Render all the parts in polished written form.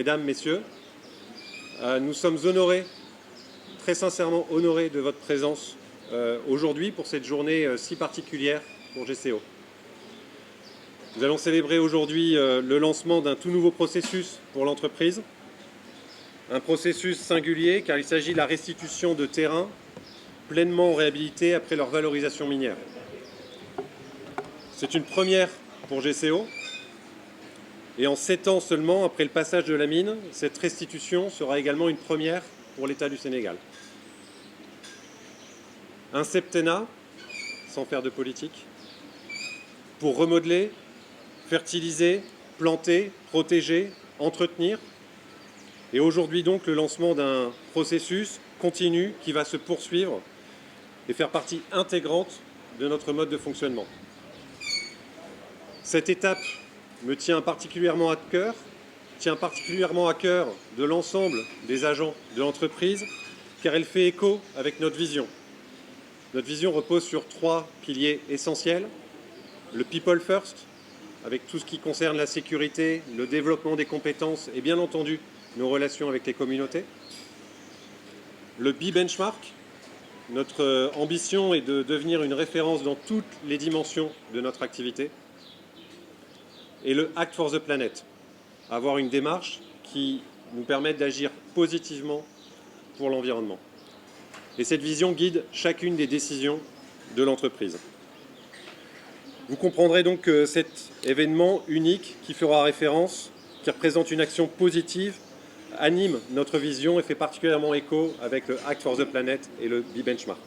Mesdames, Messieurs, nous sommes honorés, très sincèrement honorés de votre présence aujourd'hui pour cette journée si particulière pour GCO. Nous allons célébrer aujourd'hui le lancement d'un tout nouveau processus pour l'entreprise, un processus singulier car il s'agit de la restitution de terrains pleinement réhabilités après leur valorisation minière. C'est une première pour GCO et en 7 ans seulement après le passage de la mine, cette restitution sera également une première pour l'État du Sénégal. Un septennat, sans faire de politique, pour remodeler, fertiliser, planter, protéger, entretenir. Et aujourd'hui donc le lancement d'un processus continu qui va se poursuivre et faire partie intégrante de notre mode de fonctionnement. Cette étape me tient particulièrement à cœur de l'ensemble des agents de l'entreprise, car elle fait écho avec notre vision. Notre vision repose sur 3 piliers essentiels. Le People First, avec tout ce qui concerne la sécurité, le développement des compétences et bien entendu nos relations avec les communautés. Le B-Benchmark, notre ambition est de devenir une référence dans toutes les dimensions de notre activité. Et le Act for the Planet, avoir une démarche qui nous permette d'agir positivement pour l'environnement. Et cette vision guide chacune des décisions de l'entreprise. Vous comprendrez donc que cet événement unique qui fera référence, qui représente une action positive, anime notre vision et fait particulièrement écho avec le Act for the Planet et le B-Benchmark.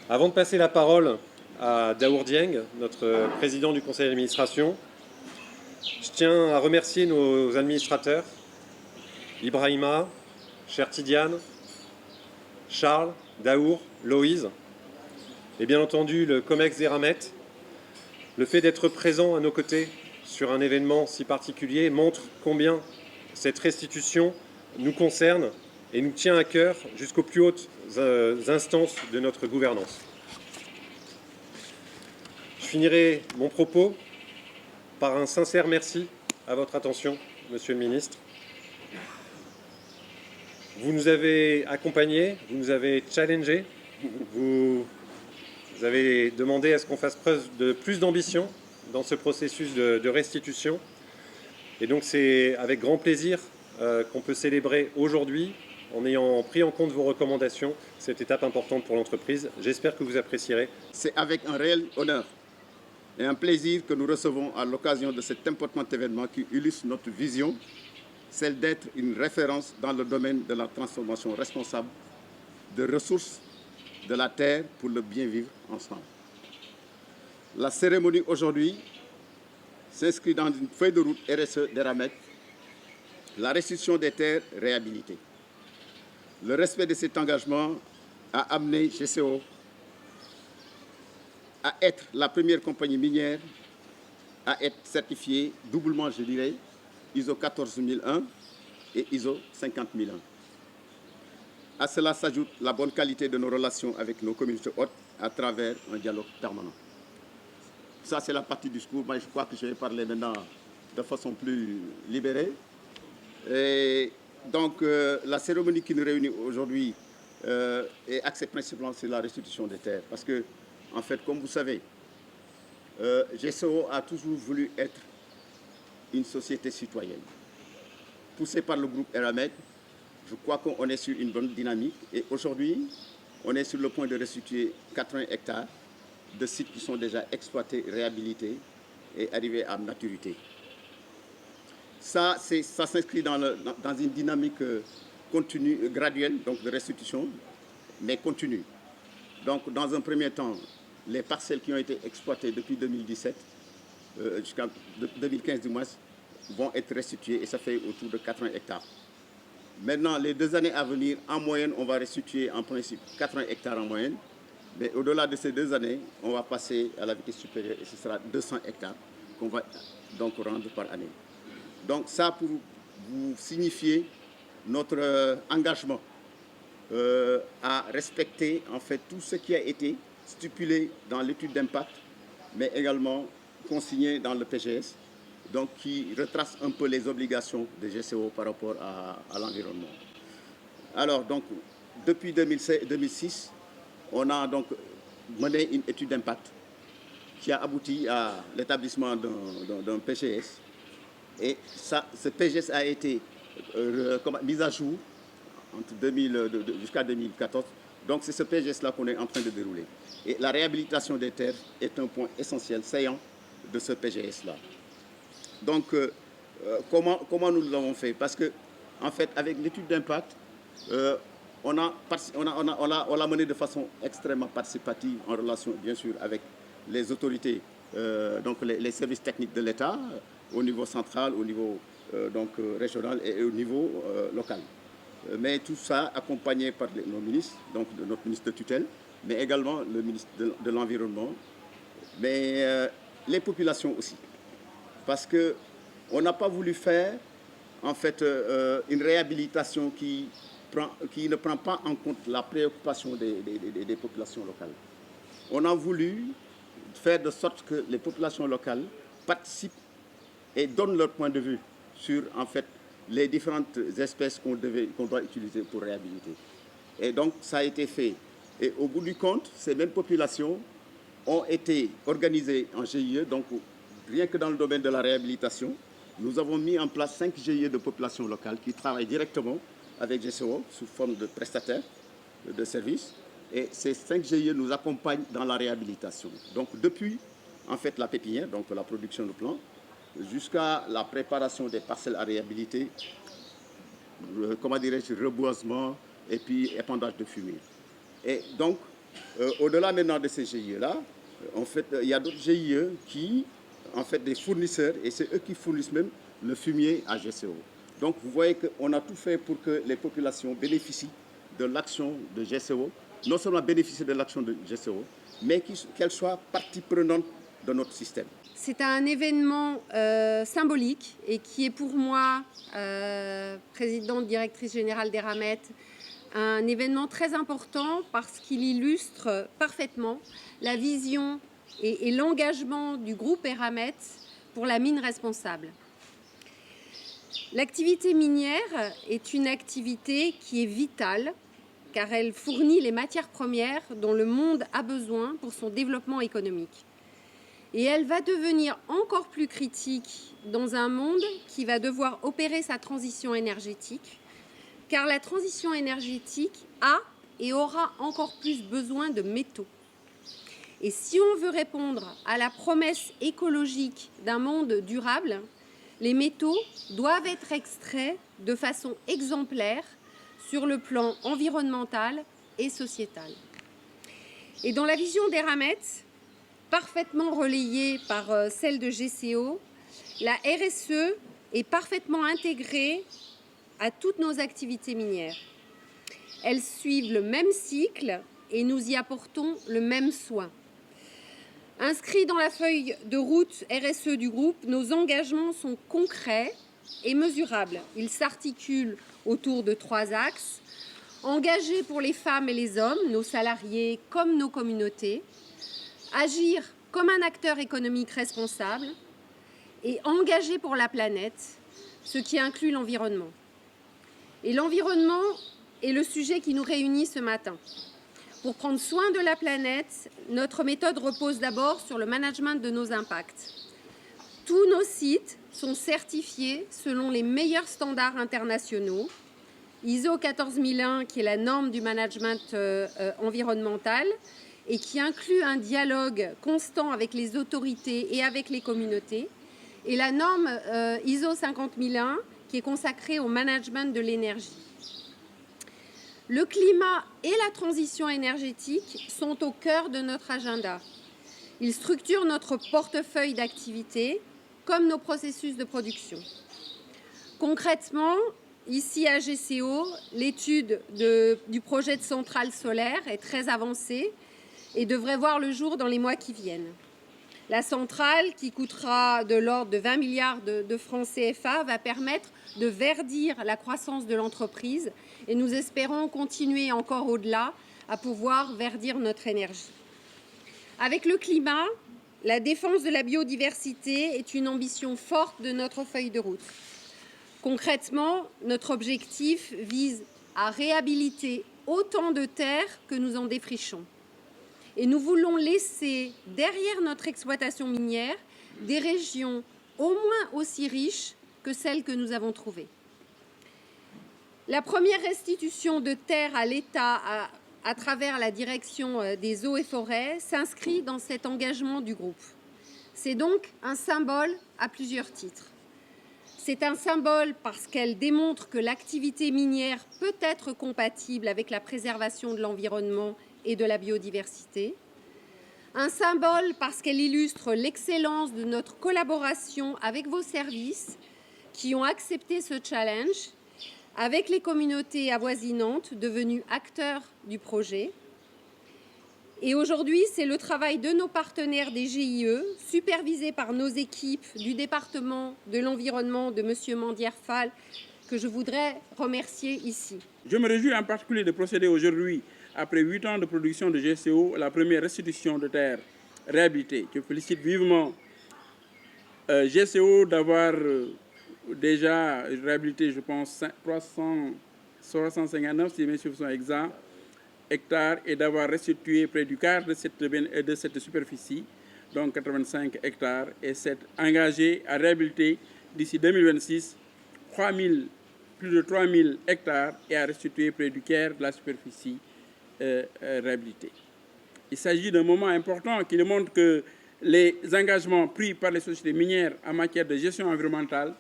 Avant de passer la parole à Daour Dieng, notre président du conseil d'administration, je tiens à remercier nos administrateurs, Ibrahima, Cher Tidiane, Charles, Daour, Loïse, et bien entendu le COMEX Zeramet. Le fait d'être présent à nos côtés sur un événement si particulier montre combien cette restitution nous concerne et nous tient à cœur jusqu'aux plus hautes instances de notre gouvernance. Je finirai mon propos par un sincère merci à votre attention, Monsieur le Ministre. Vous nous avez accompagnés, vous nous avez challengés, vous avez demandé à ce qu'on fasse preuve de plus d'ambition dans ce processus de restitution. Et donc c'est avec grand plaisir qu'on peut célébrer aujourd'hui, en ayant pris en compte vos recommandations, cette étape importante pour l'entreprise. J'espère que vous apprécierez. C'est avec un réel honneur et un plaisir que nous recevons à l'occasion de cet important événement qui illustre notre vision, celle d'être une référence dans le domaine de la transformation responsable de ressources de la terre pour le bien vivre ensemble. La cérémonie aujourd'hui s'inscrit dans une feuille de route RSE d'Eramet, la restitution des terres réhabilitées. Le respect de cet engagement a amené GCO à être la première compagnie minière à être certifiée doublement, je dirais, ISO 14001 et ISO 50001. À cela s'ajoute la bonne qualité de nos relations avec nos communautés hôtes à travers un dialogue permanent. Ça, c'est la partie du discours. Moi, je crois que je vais parler maintenant de façon plus libérée. Et donc, la cérémonie qui nous réunit aujourd'hui est axée principalement sur la restitution des terres. Parce que, en fait, comme vous savez, GCO a toujours voulu être une société citoyenne. Poussée par le groupe Eramet, je crois qu'on est sur une bonne dynamique. Et aujourd'hui, on est sur le point de restituer 80 hectares de sites qui sont déjà exploités, réhabilités et arrivés à maturité. Ça s'inscrit dans une dynamique continue, graduelle, donc de restitution, mais continue. Donc, dans un premier temps, les parcelles qui ont été exploitées depuis 2017, jusqu'à 2015 du moins, vont être restituées et ça fait autour de 80 hectares. Maintenant, les 2 années à venir, en moyenne, on va restituer en principe 80 hectares en moyenne. Mais au-delà de ces 2 années, on va passer à la vitesse supérieure et ce sera 200 hectares qu'on va donc rendre par année. Donc ça, pour vous signifier notre engagement à respecter en fait tout ce qui a été stipulé dans l'étude d'impact, mais également consigné dans le PGS donc, qui retrace un peu les obligations de GCO par rapport à l'environnement. Alors, donc, depuis 2006, on a donc mené une étude d'impact qui a abouti à l'établissement d'un PGS. Et ça, ce PGS a été mis à jour jusqu'à 2014. Donc c'est ce PGS-là qu'on est en train de dérouler. Et la réhabilitation des terres est un point essentiel, saillant de ce PGS-là. Donc comment nous l'avons fait? Parce que, en fait, avec l'étude d'impact, on l'a mené de façon extrêmement participative en relation, bien sûr, avec les autorités, donc les services techniques de l'État, au niveau central, au niveau régional et au niveau local. Mais tout ça accompagné par nos ministres, donc de notre ministre de tutelle, mais également le ministre de l'Environnement, mais les populations aussi. Parce qu'on n'a pas voulu faire, en fait, une réhabilitation qui ne prend pas en compte la préoccupation des populations locales. On a voulu faire de sorte que les populations locales participent et donnent leur point de vue sur, en fait, les différentes espèces qu'on doit utiliser pour réhabiliter. Et donc, ça a été fait. Et au bout du compte, ces mêmes populations ont été organisées en GIE. Donc, rien que dans le domaine de la réhabilitation, nous avons mis en place 5 GIE de populations locales qui travaillent directement avec GCO sous forme de prestataires de services. Et ces 5 GIE nous accompagnent dans la réhabilitation. Donc, depuis, en fait, la pépinière, donc la production de plants, jusqu'à la préparation des parcelles à réhabiliter, comment dirais-je, reboisement et puis épandage de fumier. Et donc, au-delà maintenant de ces GIE-là, en fait, il y a d'autres GIE qui, en fait, des fournisseurs, et c'est eux qui fournissent même le fumier à GCO. Donc, vous voyez qu'on a tout fait pour que les populations bénéficient de l'action de GCO, non seulement bénéficient de l'action de GCO, mais qu'elles soient partie prenante de notre système. C'est un événement symbolique et qui est pour moi, présidente directrice générale d'Eramet, un événement très important parce qu'il illustre parfaitement la vision et l'engagement du groupe Eramet pour la mine responsable. L'activité minière est une activité qui est vitale car elle fournit les matières premières dont le monde a besoin pour son développement économique. Et elle va devenir encore plus critique dans un monde qui va devoir opérer sa transition énergétique, car la transition énergétique a et aura encore plus besoin de métaux. Et si on veut répondre à la promesse écologique d'un monde durable, les métaux doivent être extraits de façon exemplaire sur le plan environnemental et sociétal. Et dans la vision d'Eramet, parfaitement relayée par celle de GCO, la RSE est parfaitement intégrée à toutes nos activités minières. Elles suivent le même cycle et nous y apportons le même soin. Inscrits dans la feuille de route RSE du groupe, nos engagements sont concrets et mesurables. Ils s'articulent autour de 3 axes. Engagés pour les femmes et les hommes, nos salariés comme nos communautés. Agir comme un acteur économique responsable et engagé pour la planète, ce qui inclut l'environnement. Et l'environnement est le sujet qui nous réunit ce matin. Pour prendre soin de la planète, notre méthode repose d'abord sur le management de nos impacts. Tous nos sites sont certifiés selon les meilleurs standards internationaux. ISO 14001, qui est la norme du management environnemental, et qui inclut un dialogue constant avec les autorités et avec les communautés, et la norme ISO 50001 qui est consacrée au management de l'énergie. Le climat et la transition énergétique sont au cœur de notre agenda. Ils structurent notre portefeuille d'activités comme nos processus de production. Concrètement, ici à GCO, l'étude du projet de centrale solaire est très avancée et devrait voir le jour dans les mois qui viennent. La centrale, qui coûtera de l'ordre de 20 milliards de francs CFA, va permettre de verdir la croissance de l'entreprise et nous espérons continuer encore au-delà à pouvoir verdir notre énergie. Avec le climat, la défense de la biodiversité est une ambition forte de notre feuille de route. Concrètement, notre objectif vise à réhabiliter autant de terres que nous en défrichons. Et nous voulons laisser derrière notre exploitation minière des régions au moins aussi riches que celles que nous avons trouvées. La première restitution de terres à l'État à travers la direction des eaux et forêts s'inscrit dans cet engagement du groupe. C'est donc un symbole à plusieurs titres. C'est un symbole parce qu'elle démontre que l'activité minière peut être compatible avec la préservation de l'environnement et de la biodiversité. Un symbole parce qu'elle illustre l'excellence de notre collaboration avec vos services qui ont accepté ce challenge, avec les communautés avoisinantes devenues acteurs du projet. Et aujourd'hui, c'est le travail de nos partenaires des GIE, supervisés par nos équipes du département de l'environnement de M. Mandière-Fall, que je voudrais remercier ici. Je me réjouis en particulier de procéder aujourd'hui, après 8 ans de production de GCO, à la première restitution de terres réhabilitées. Je félicite vivement GCO d'avoir déjà réhabilité, je pense, 359, si mes chiffres sont exacts, hectares, et d'avoir restitué près du quart de cette superficie, donc 85 hectares, et s'est engagé à réhabiliter d'ici 2026 plus de 3000 hectares et à restituer près du quart de la superficie réhabilitée. Il s'agit d'un moment important qui démontre que les engagements pris par les sociétés minières en matière de gestion environnementale,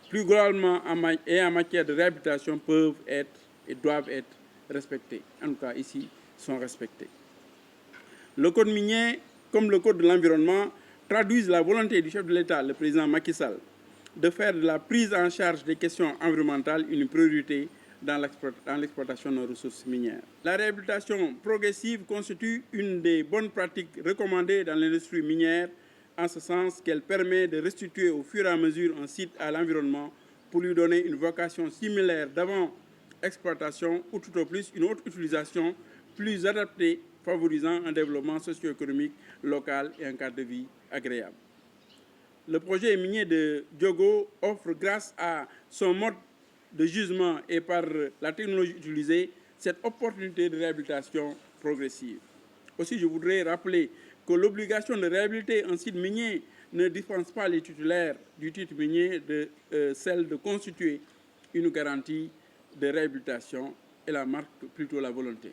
plus globalement en matière de réhabilitation, peuvent être et doivent être respectés. En tout cas, ici, sont respectés. Le code minier, comme le code de l'environnement, traduisent la volonté du chef de l'État, le président Macky Sall, de faire de la prise en charge des questions environnementales une priorité dans l'exploitation de nos ressources minières. La réhabilitation progressive constitue une des bonnes pratiques recommandées dans l'industrie minière, en ce sens qu'elle permet de restituer au fur et à mesure un site à l'environnement pour lui donner une vocation similaire d'avant exploitation ou tout au plus une autre utilisation plus adaptée, favorisant un développement socio-économique local et un cadre de vie agréable. Le projet minier de Diogo offre, grâce à son mode de jugement et par la technologie utilisée, cette opportunité de réhabilitation progressive. Aussi, je voudrais rappeler que l'obligation de réhabiliter un site minier ne dispense pas les titulaires du titre minier de celle de constituer une garantie de réhabilitation et la marque plutôt la volonté.